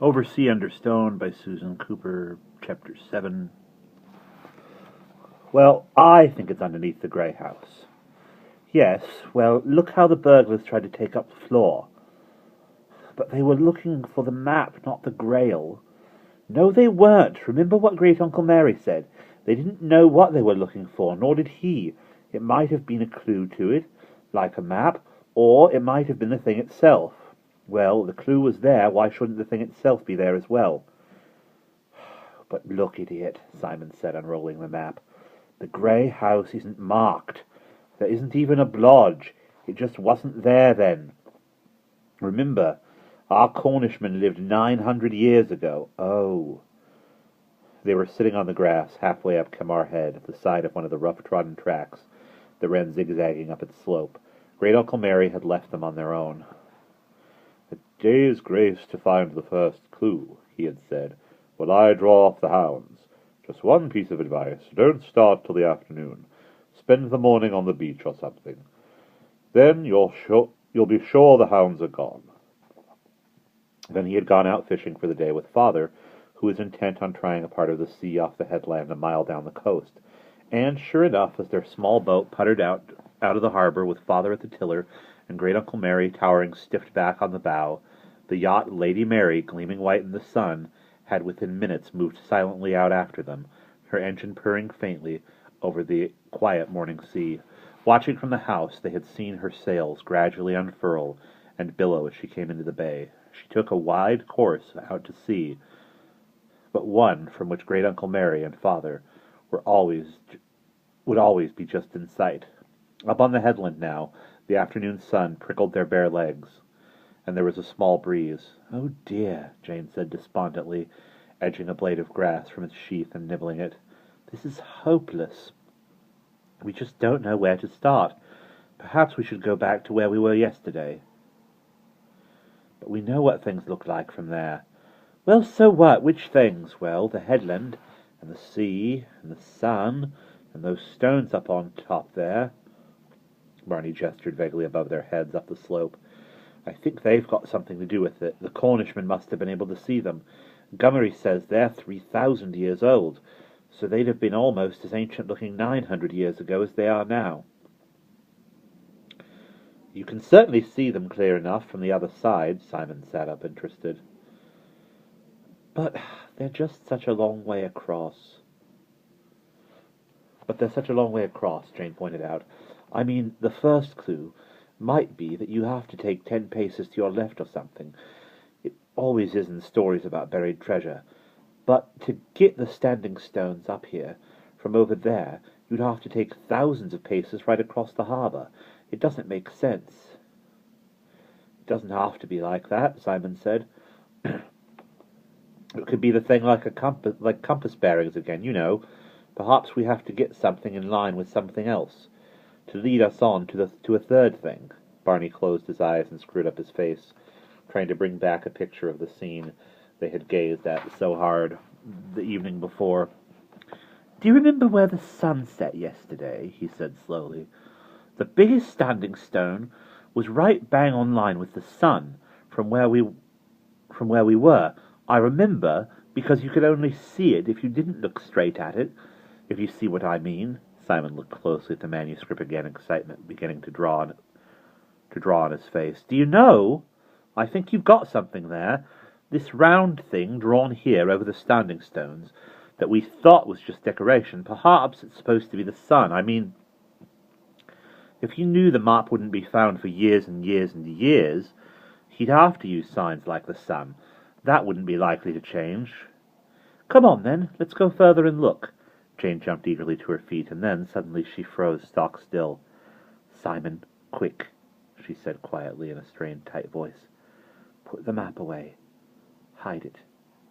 Over Sea Under Stone by Susan Cooper, Chapter 7. Well, I think it's underneath the grey house. Yes, well, look how the burglars tried to take up the floor. But they were looking for the map, not the Grail. No, they weren't. Remember what Great-Uncle Mary said. They didn't know what they were looking for, nor did he. It might have been a clue to it, like a map, or it might have been the thing itself. Well, the clue was there, why shouldn't the thing itself be there as well? But look, idiot, Simon said, unrolling the map. The grey house isn't marked. There isn't even a blodge. It just wasn't there then. Remember, our Cornishman lived 900 years ago. Oh. They were sitting on the grass halfway up Kamar Head, at the side of one of the rough-trodden tracks that ran zigzagging up its slope. Great-Uncle Mary had left them on their own. "A day's grace to find the first clue," he had said, "while I draw off the hounds. Just one piece of advice. Don't start till the afternoon. Spend the morning on the beach or something. Then you'll be sure the hounds are gone." Then he had gone out fishing for the day with Father, who was intent on trying a part of the sea off the headland a mile down the coast. And sure enough, as their small boat puttered out of the harbor with Father at the tiller and Great-Uncle Mary towering stiff back on the bow, the yacht Lady Mary, gleaming white in the sun, had within minutes moved silently out after them, her engine purring faintly over the quiet morning sea. Watching from the house, they had seen her sails gradually unfurl and billow as she came into the bay. She took a wide course out to sea, but one from which Great-Uncle Mary and Father would always be just in sight. Up on the headland now, the afternoon sun prickled their bare legs, and there was a small breeze. "Oh dear," Jane said despondently, edging a blade of grass from its sheath and nibbling it. "This is hopeless. We just don't know where to start. Perhaps we should go back to where we were yesterday." "But we know what things look like from there." "Well, so what? Which things?" "Well, the headland, and the sea, and the sun, and those stones up on top there." Barney gestured vaguely above their heads up the slope. "I think they've got something to do with it. The Cornishman must have been able to see them. Gummery says they're 3,000 years old, so they'd have been almost as ancient-looking 900 years ago as they are now." "You can certainly see them clear enough from the other side." Simon sat up, interested. "But they're such a long way across," Jane pointed out. "I mean, the first clue might be that you have to take 10 paces to your left or something. It always is in stories about buried treasure. But to get the standing stones up here from over there, you'd have to take thousands of paces right across the harbor. It doesn't make sense." "It doesn't have to be like that," Simon said. "It could be the thing like compass bearings again, you know. Perhaps we have to get something in line with something else, to lead us on to a third thing." Barney closed his eyes and screwed up his face, trying to bring back a picture of the scene they had gazed at so hard the evening before. "Do you remember where the sun set yesterday?" he said slowly. "The biggest standing stone was right bang on line with the sun from where we were. I remember, because you could only see it if you didn't look straight at it, if you see what I mean." Simon looked closely at the manuscript again, excitement beginning to draw on his face. "Do you know? I think you've got something there. This round thing drawn here over the standing stones that we thought was just decoration, perhaps it's supposed to be the sun. I mean, if you knew the map wouldn't be found for years and years and years, he'd have to use signs like the sun. That wouldn't be likely to change." "Come on, then. Let's go further and look." Jane jumped eagerly to her feet, and then suddenly she froze stock still. "Simon, quick," she said quietly in a strained, tight voice. "Put the map away. Hide it."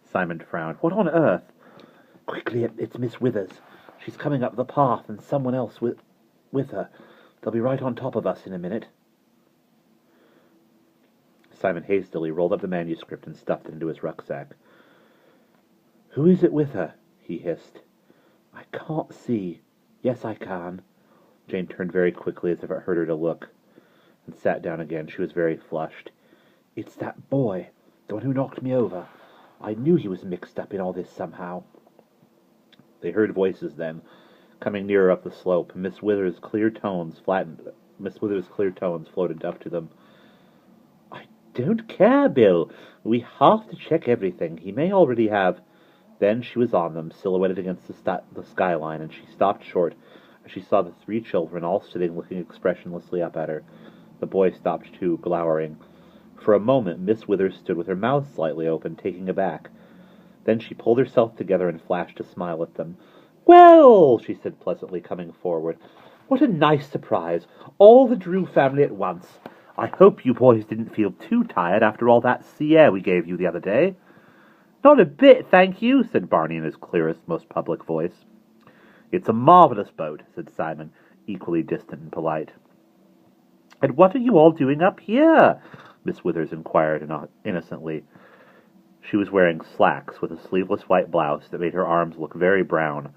Simon frowned. "What on earth?" "Quickly, it's Miss Withers. She's coming up the path, and someone else with her. They'll be right on top of us in a minute." Simon hastily rolled up the manuscript and stuffed it into his rucksack. "Who is it with her?" he hissed. "I can't see." "Yes, I can." Jane turned very quickly as if it hurt her to look, and sat down again. She was very flushed. "It's that boy, the one who knocked me over. I knew he was mixed up in all this somehow. They heard voices then, coming nearer up the slope. Miss Withers' clear tones floated up to them. I don't care, Bill. We have to check everything. He may already have. Then she was on them, silhouetted against the skyline, and she stopped short as she saw the three children all sitting looking expressionlessly up at her. The boy stopped too, glowering. For a moment Miss Withers stood with her mouth slightly open, taken aback. Then she pulled herself together and flashed a smile at them. "Well," she said pleasantly, coming forward, "what a nice surprise. All the Drew family at once. I hope you boys didn't feel too tired after all that sea air we gave you the other day." "Not a bit, thank you," said Barney in his clearest, most public voice. "It's a marvelous boat," said Simon, equally distant and polite. "And what are you all doing up here?" Miss Withers inquired innocently. She was wearing slacks with a sleeveless white blouse that made her arms look very brown,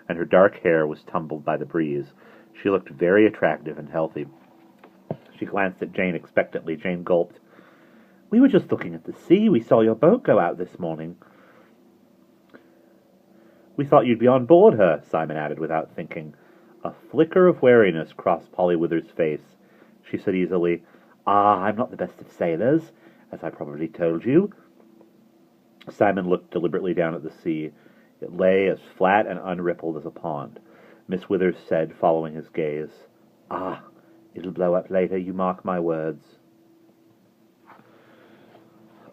and her dark hair was tumbled by the breeze. She looked very attractive and healthy. She glanced at Jane expectantly. Jane gulped. "We were just looking at the sea. We saw your boat go out this morning." "We thought you'd be on board her," Simon added without thinking. A flicker of wariness crossed Polly Withers' face. She said easily, "I'm not the best of sailors, as I probably told you." Simon looked deliberately down at the sea. It lay as flat and unrippled as a pond. Miss Withers said, following his gaze, "It'll blow up later, you mark my words."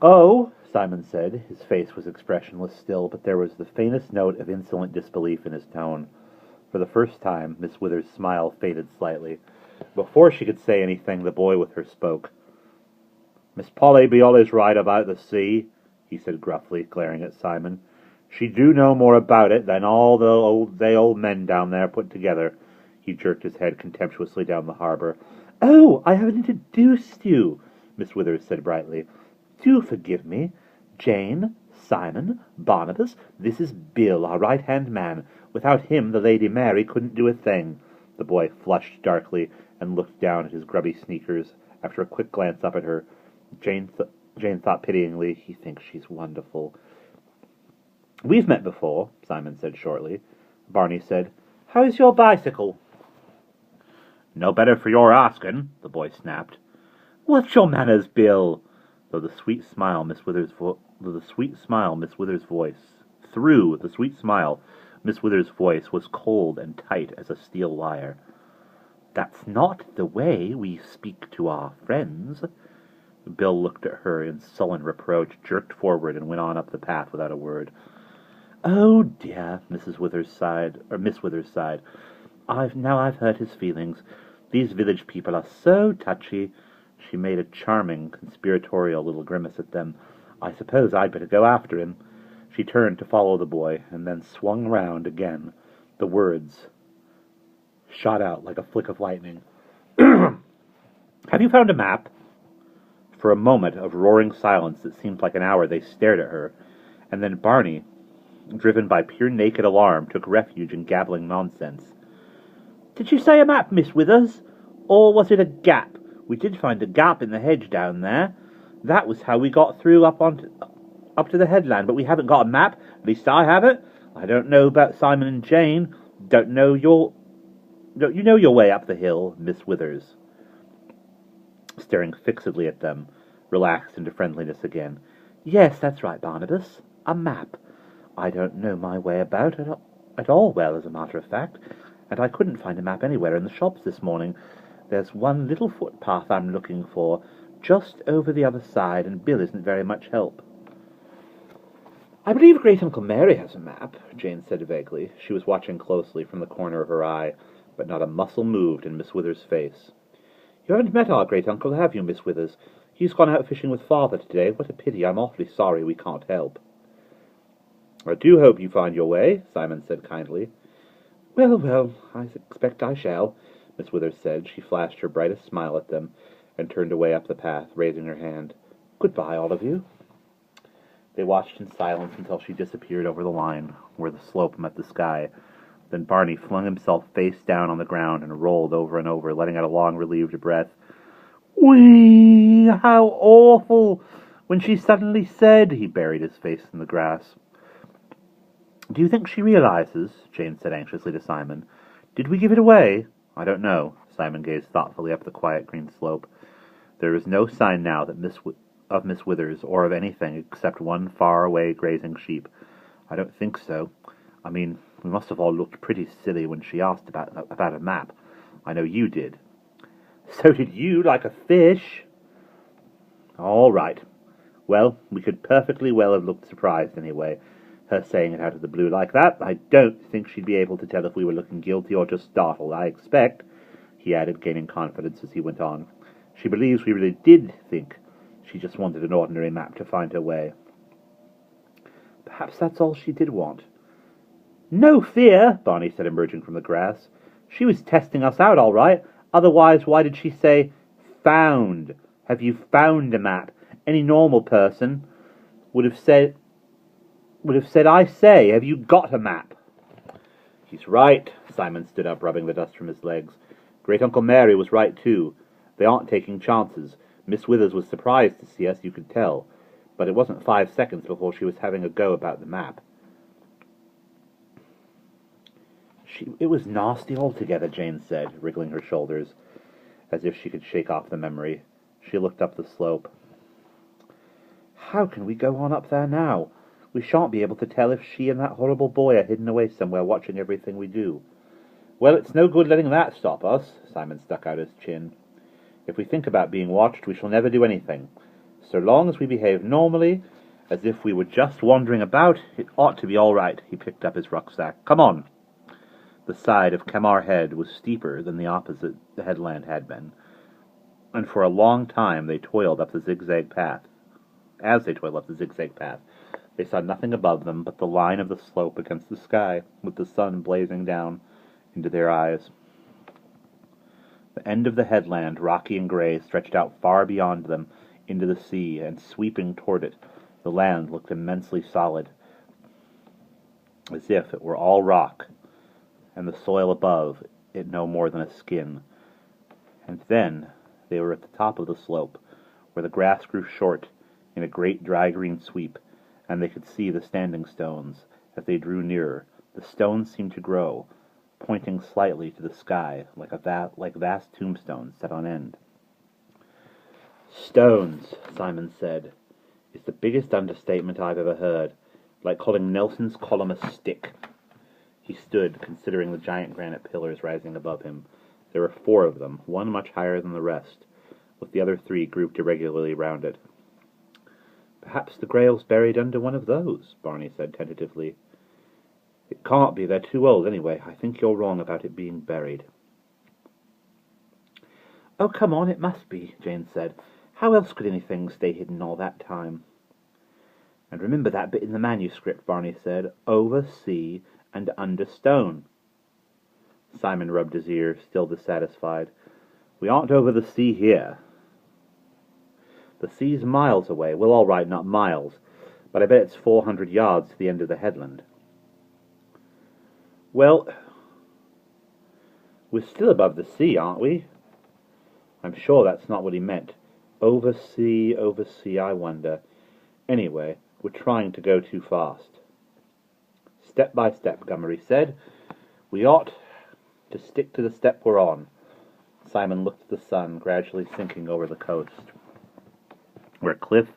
"Oh," Simon said. His face was expressionless still, but there was the faintest note of insolent disbelief in his tone. For the first time, Miss Withers' smile faded slightly. Before she could say anything, the boy with her spoke. "Miss Polly be always right about the sea," he said gruffly, glaring at Simon. "She do know more about it than all the old men down there put together." He jerked his head contemptuously down the harbor. "Oh, I haven't introduced you," Miss Withers said brightly. "Do forgive me. Jane, Simon, Barnabas, this is Bill, our right-hand man. Without him, the Lady Mary couldn't do a thing." The boy flushed darkly and looked down at his grubby sneakers. After a quick glance up at her, Jane thought pityingly, "He thinks she's wonderful." "We've met before," Simon said shortly. Barney said, "How's your bicycle?" "No better for your asking," the boy snapped. "What's your manners, Bill?" Through the sweet smile, Miss Withers' voice was cold and tight as a steel wire. "That's not the way we speak to our friends." Bill looked at her in sullen reproach, jerked forward, and went on up the path without a word. "Oh dear," Miss Withers sighed. I've hurt his feelings. These village people are so touchy." She made a charming, conspiratorial little grimace at them. "I suppose I'd better go after him." She turned to follow the boy, and then swung round again. The words shot out like a flick of lightning. "Have you found a map?" For a moment of roaring silence that seemed like an hour they stared at her, and then Barney, driven by pure naked alarm, took refuge in gabbling nonsense. "Did you say a map, Miss Withers? Or was it a gap? We did find a gap in the hedge down there. That was how we got through up to the headland, but we haven't got a map. At least I haven't. I don't know about Simon and Jane. Don't you know your way up the hill, Miss Withers?" Staring fixedly at them, relaxed into friendliness again. "Yes, that's right, Barnabas. A map. I don't know my way about it at all well, as a matter of fact, and I couldn't find a map anywhere in the shops this morning. There's one little footpath I'm looking for, just over the other side, and Bill isn't very much help." "I believe Great-Uncle Mary has a map," Jane said vaguely. She was watching closely from the corner of her eye, but not a muscle moved in Miss Withers' face. "You haven't met our great-uncle, have you, Miss Withers? He's gone out fishing with Father today. What a pity. I'm awfully sorry we can't help." "I do hope you find your way," Simon said kindly. Well, I expect I shall," Miss Withers said. She flashed her brightest smile at them and turned away up the path, raising her hand. "Goodbye, all of you." They watched in silence until she disappeared over the line, where the slope met the sky. Then Barney flung himself face down on the ground and rolled over and over, letting out a long, relieved breath. "Whee! How awful! When she suddenly said, he buried his face in the grass. Do you think she realizes? Jane said anxiously to Simon. Did we give it away? I don't know. Simon gazed thoughtfully up the quiet green slope. There is no sign now that of Miss Withers, or of anything except one far-away grazing sheep. I don't think so. I mean, we must have all looked pretty silly when she asked about a map. I know you did. So did you, like a fish. All right. Well, we could perfectly well have looked surprised anyway. Her saying it out of the blue like that, I don't think she'd be able to tell if we were looking guilty or just startled. I expect, he added, gaining confidence as he went on, she believes we really did think she just wanted an ordinary map to find her way. Perhaps that's all she did want. No fear, Barney said, emerging from the grass. She was testing us out, all right. Otherwise, why did she say, found? Have you found a map? Any normal person would have said, I say, have you got a map? He's right. Simon stood up, rubbing the dust from his legs. Great Uncle Mary was right, too. They aren't taking chances. Miss Withers was surprised to see us, you could tell. But it wasn't 5 seconds before she was having a go about the map. It was nasty altogether, Jane said, wriggling her shoulders, as if she could shake off the memory. She looked up the slope. How can we go on up there now? We shan't be able to tell if she and that horrible boy are hidden away somewhere watching everything we do. Well, it's no good letting that stop us, Simon stuck out his chin. If we think about being watched, we shall never do anything. So long as we behave normally, as if we were just wandering about, it ought to be all right. He picked up his rucksack. Come on. The side of Kamar Head was steeper than the opposite headland had been, and for a long time they toiled up the zigzag path. As they toiled up the zigzag path, they saw nothing above them but the line of the slope against the sky, with the sun blazing down into their eyes. The end of the headland, rocky and gray, stretched out far beyond them into the sea, and sweeping toward it, the land looked immensely solid, as if it were all rock, and the soil above it no more than a skin. And then they were at the top of the slope, where the grass grew short in a great dry green sweep, and they could see the standing stones. As they drew nearer, the stones seemed to grow, pointing slightly to the sky, like vast tombstones set on end. Stones, Simon said, is the biggest understatement I've ever heard, like calling Nelson's column a stick. He stood, considering the giant granite pillars rising above him. There were 4 of them, one much higher than the rest, with the other 3 grouped irregularly round it. Perhaps the Grail's buried under one of those, Barney said tentatively. It can't be, they're too old anyway. I think you're wrong about it being buried. Oh, come on, it must be, Jane said. How else could anything stay hidden all that time? And remember that bit in the manuscript, Barney said, over sea and under stone. Simon rubbed his ear, still dissatisfied. We aren't over the sea here. The sea's miles away. Well, all right, not miles, but I bet it's 400 yards to the end of the headland. Well, we're still above the sea, aren't we? I'm sure that's not what he meant. Over sea, I wonder. Anyway, we're trying to go too fast. Step by step, Gummery said. We ought to stick to the step we're on. Simon looked at the sun gradually sinking over the coast, where cliff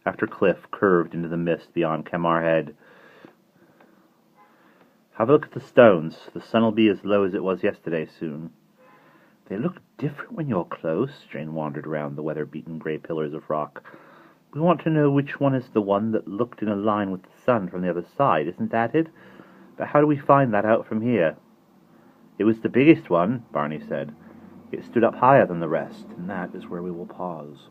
after cliff curved into the mist beyond Kamar Head. Have a look at the stones. The sun'll be as low as it was yesterday soon. They look different when you're close. Jane wandered around the weather-beaten grey pillars of rock. We want to know which one is the one that looked in a line with the sun from the other side, isn't that it? But how do we find that out from here? It was the biggest one, Barney said. It stood up higher than the rest, and that is where we will pause.